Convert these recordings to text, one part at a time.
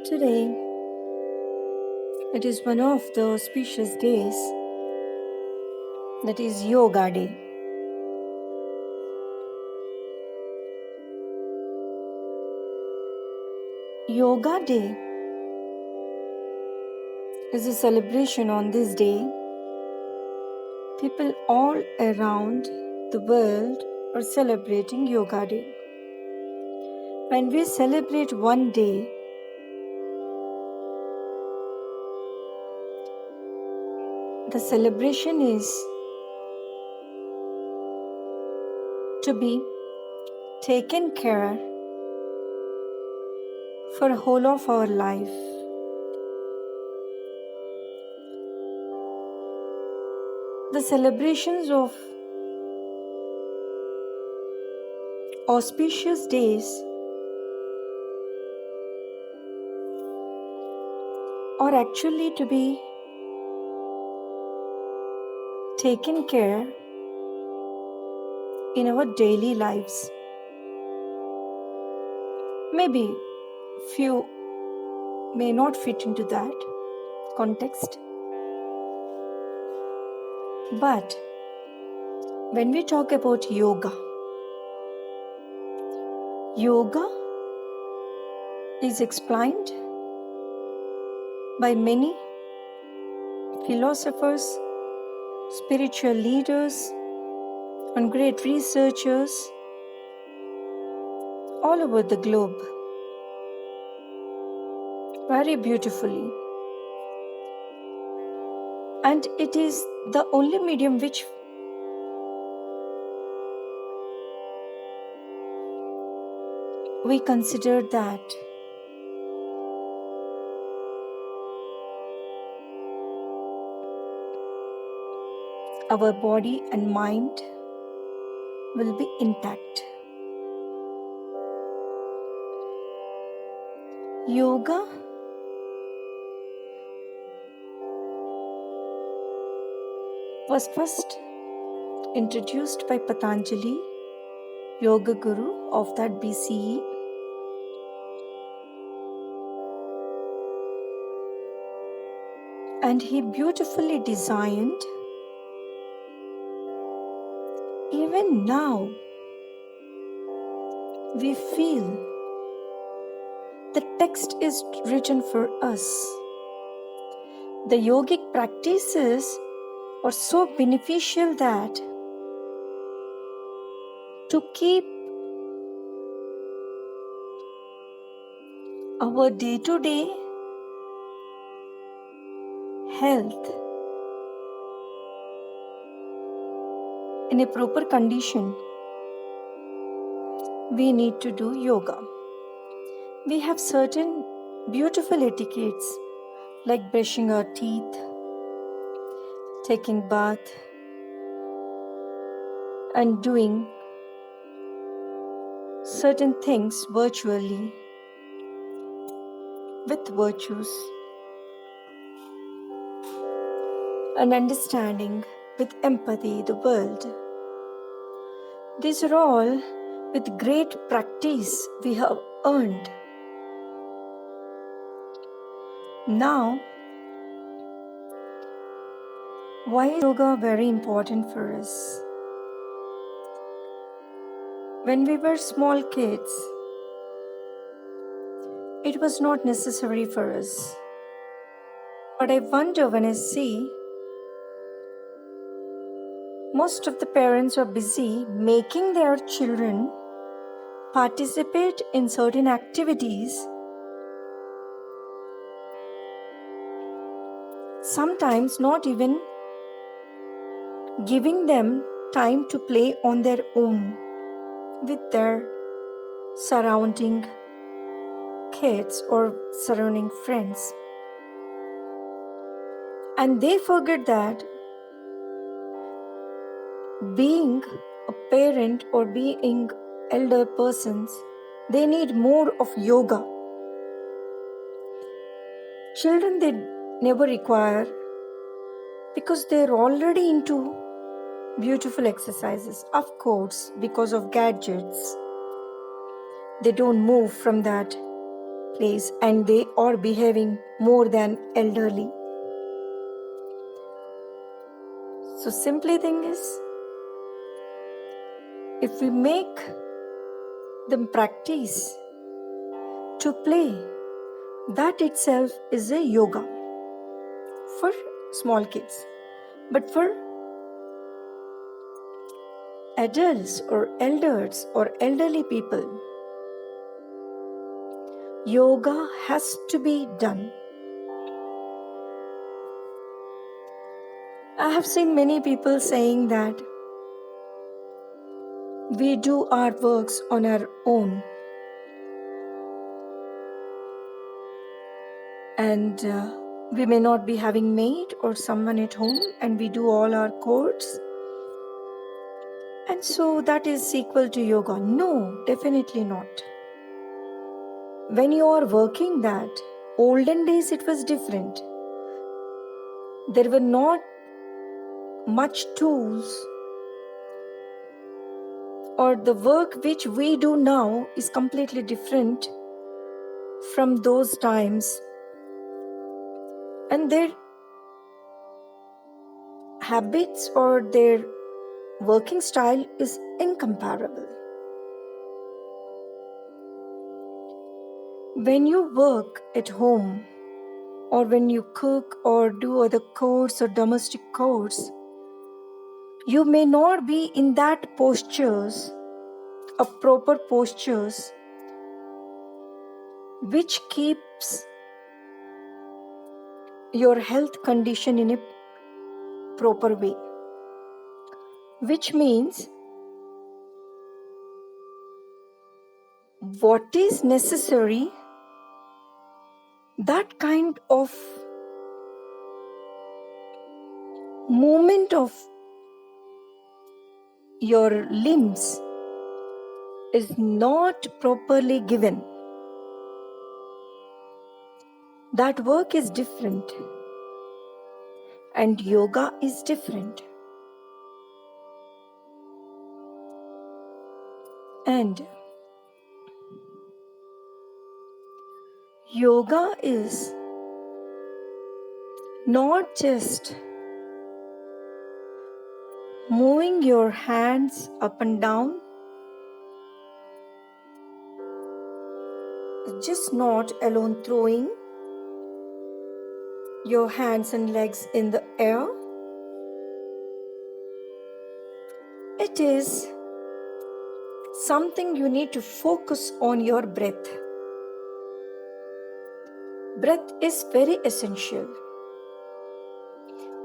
Today, it is one of the auspicious days, that is Yoga Day. Yoga Day is a celebration on this day. People all around the world are celebrating Yoga Day. When we celebrate one day, the celebration is to be taken care for whole of our life. The celebrations of auspicious days are actually to be taken care in our daily lives. Maybe few may not fit into that context, but when we talk about yoga is explained by many philosophers, spiritual leaders, and great researchers all over the globe very beautifully. And it is the only medium which we consider that our body and mind will be intact. Yoga was first introduced by Patanjali, Yoga Guru of that BCE. And he beautifully designed. Even now, we feel the text is written for us. The yogic practices are so beneficial that to keep our day-to-day health in a proper condition, we need to do yoga. We have certain beautiful etiquettes like brushing our teeth, taking bath, and doing certain things virtually with virtues, and understanding with empathy the world. These are all with great practice we have earned. Now, why is yoga very important for us? When we were small kids, it was not necessary for us. But I wonder when I see most of the parents are busy making their children participate in certain activities, sometimes not even giving them time to play on their own with their surrounding kids or surrounding friends. And they forget that being a parent or being elder persons, they need more of yoga. Children, they never require, because they're already into beautiful exercises. Of course, because of gadgets, they don't move from that place and they are behaving more than elderly. So simply thing is, if we make them practice to play, that itself is a yoga for small kids. But for adults or elders or elderly people, yoga has to be done. I have seen many people saying that we do our works on our own, and we may not be having maid or someone at home, and we do all our chores, and so that is equal to yoga. No, definitely not. When you are working that, olden days it was different. There were not much tools, or the work which we do now is completely different from those times, and their habits or their working style is incomparable. When you work at home, or when you cook or do other chores or domestic chores, you may not be in that postures, a proper postures, which keeps your health condition in a proper way. Which means what is necessary, that kind of movement of your limbs is not properly given. That work is different, and yoga is different. And yoga is not just moving your hands up and down, just not alone throwing your hands and legs in the air. It is something you need to focus on your breath. Breath is very essential.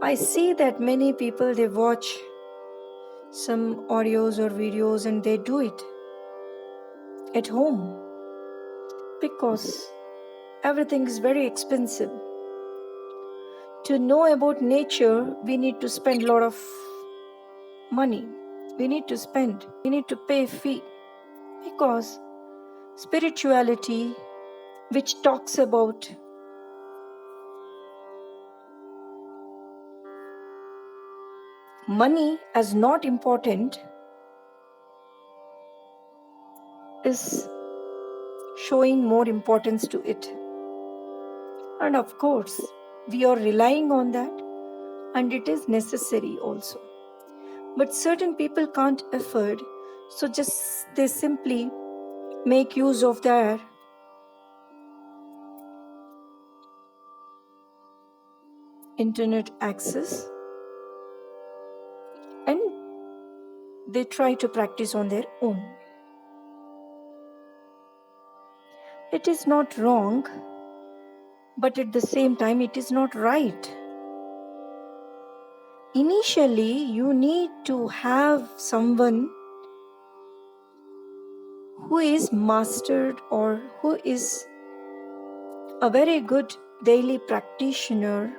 I see that many people, they watch some audios or videos and they do it at home because everything is very expensive. To know about nature, we need to spend a lot of money. We need to pay fee, because spirituality, which talks about money as not important, is showing more importance to it. And of course, we are relying on that, and it is necessary also. But certain people can't afford, so they simply make use of their internet access and they try to practice on their own. It is not wrong, but at the same time, it is not right. Initially, you need to have someone who is mastered or who is a very good daily practitioner.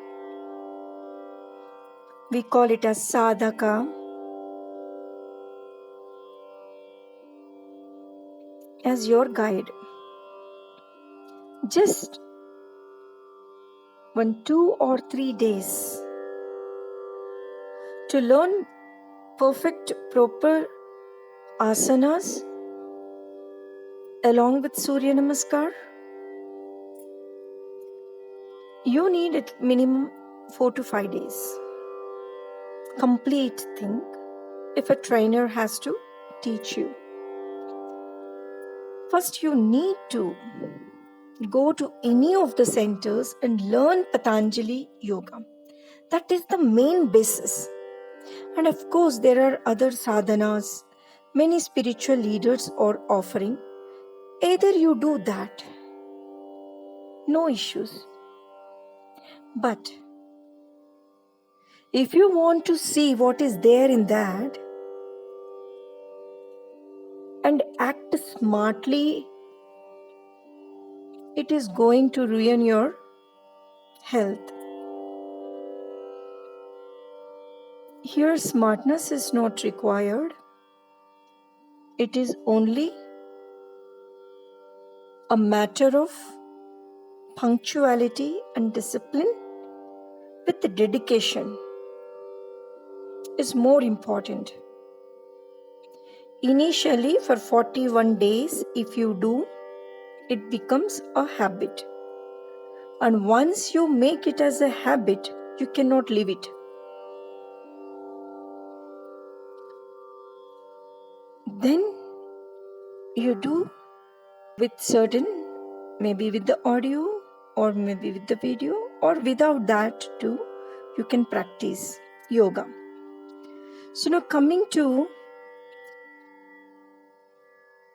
We call it as sadhaka, as your guide. Just 1, 2, or 3 days to learn perfect, proper asanas along with Surya Namaskar, You need at minimum 4 to 5 days. Complete thing if a trainer has to teach you. First, you need to go to any of the centers and learn Patanjali Yoga. That is the main basis. And of course, there are other sadhanas, many spiritual leaders are offering. Either you do that, no issues. But if you want to see what is there in that and act smartly, it is going to ruin your health. Here, smartness is not required. It is only a matter of punctuality and discipline with the dedication is more important. Initially, for 41 days, if you do, it becomes a habit. And once you make it as a habit, you cannot leave it. Then you do with certain, maybe with the audio or maybe with the video, or without that too, you can practice yoga. So now coming to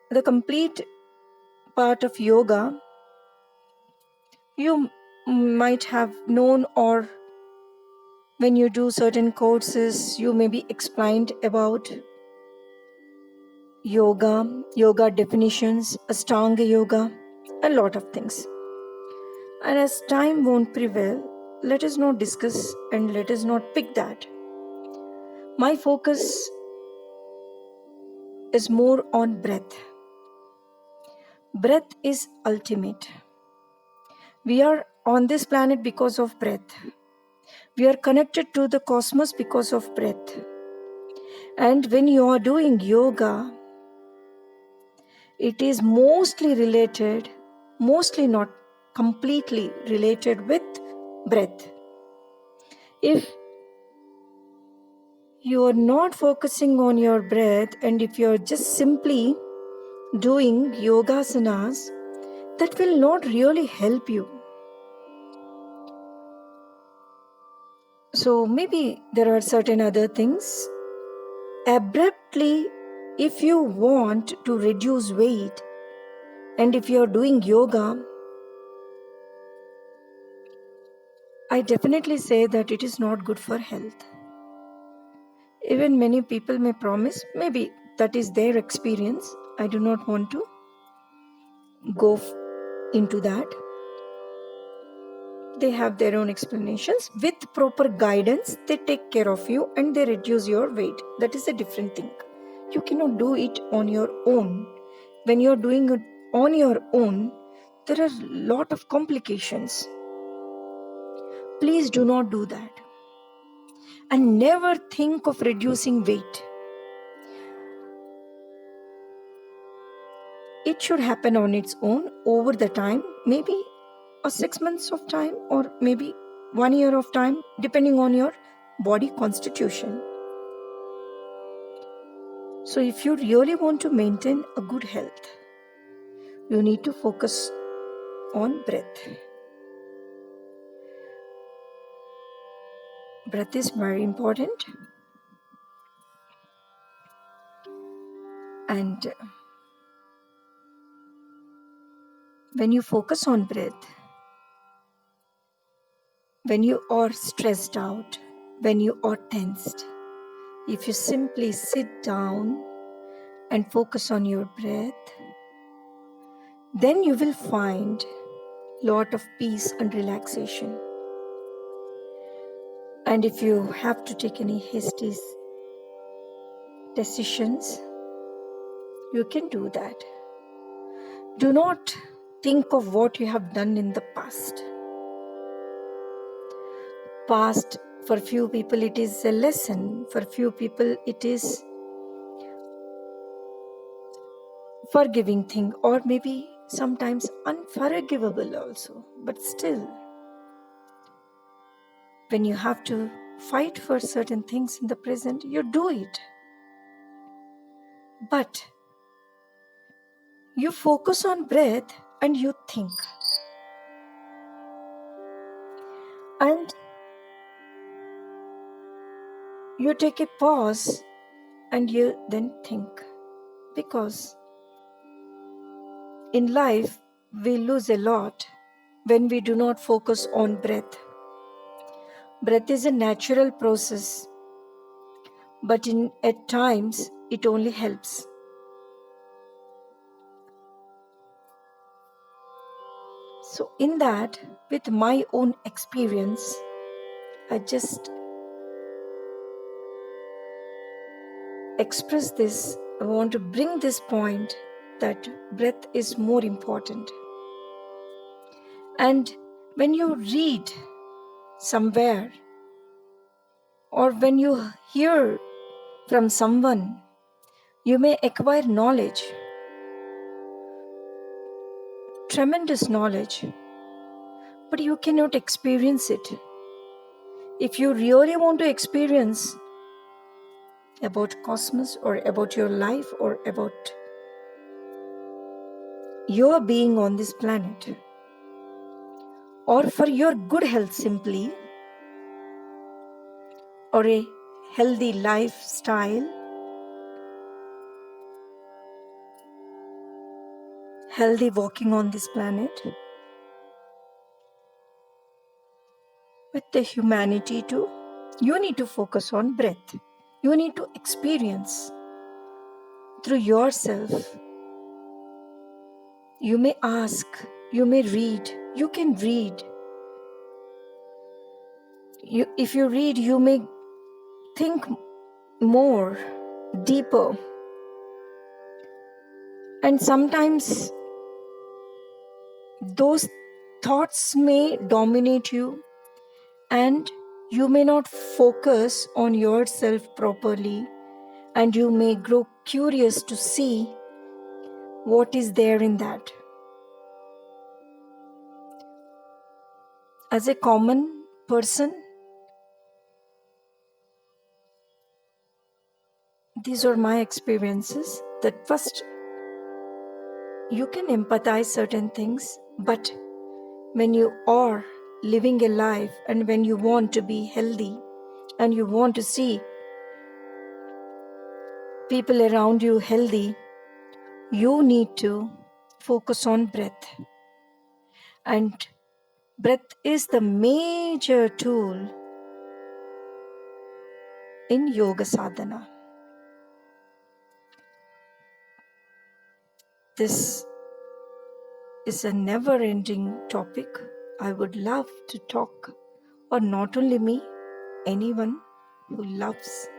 the complete part of yoga, you might have known, or when you do certain courses, you may be explained about yoga definitions, Ashtanga yoga, a lot of things. And as time won't prevail, let us not discuss and let us not pick that. My focus is more on breath. Breath is ultimate. We are on this planet because of breath. We are connected to the cosmos because of breath. And when you are doing yoga, it is mostly related, mostly not completely related with breath. If you are not focusing on your breath and if you are just simply doing yogasanas, that will not really help you. So maybe there are certain other things. Abruptly, if you want to reduce weight and if you are doing yoga, I definitely say that it is not good for health. Even many people may promise, maybe that is their experience. I do not want to go into that. They have their own explanations. With proper guidance, they take care of you and they reduce your weight. That is a different thing. You cannot do it on your own. When you are doing it on your own, there are a lot of complications. Please do not do that. And never think of reducing weight. It should happen on its own over the time, maybe a 6 months of time or maybe 1 year of time, depending on your body constitution. So if you really want to maintain a good health, you need to focus on breath. Breath is very important. And when you focus on breath, when you are stressed out, when you are tensed, if you simply sit down and focus on your breath, then you will find a lot of peace and relaxation. And if you have to take any hasty decisions, you can do that. Do not think of what you have done in the past. Past, for few people, it is a lesson. For few people, it is forgiving thing, or maybe sometimes unforgivable also. But still, When you have to fight for certain things in the present, you do it. But you focus on breath and you think. And you take a pause and you then think. Because in life, we lose a lot when we do not focus on breath. Breath is a natural process, but at times it only helps. So in that, with my own experience, I just express this. I want to bring this point that breath is more important. And when you read somewhere or when you hear from someone, you may acquire knowledge, tremendous knowledge, but you cannot experience it. If you really want to experience about cosmos or about your life or about your being on this planet, or for your good health simply, or a healthy lifestyle, healthy walking on this planet, with the humanity too, you need to focus on breath. You need to experience through yourself. You may ask, you may read, you can read. If you read, you may think more, deeper. And sometimes those thoughts may dominate you and you may not focus on yourself properly, and you may grow curious to see what is there in that. As a common person, these are my experiences, that first you can empathize certain things, but when you are living a life and when you want to be healthy and you want to see people around you healthy, you need to focus on breath. And breath is the major tool in yoga sadhana. This is a never-ending topic. I would love to talk, or not only me, anyone who loves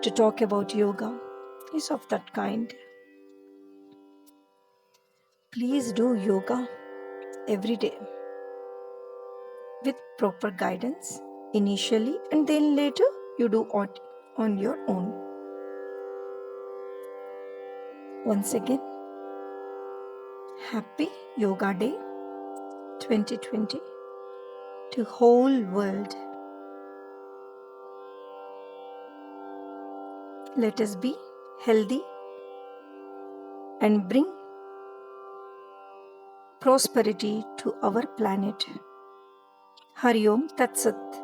to talk about yoga is of that kind. Please do yoga every day with proper guidance initially, and then later you do it on your own. Once again, happy Yoga Day 2020 to whole world. Let us be healthy and bring prosperity to our planet. Hari Om Tat Sat.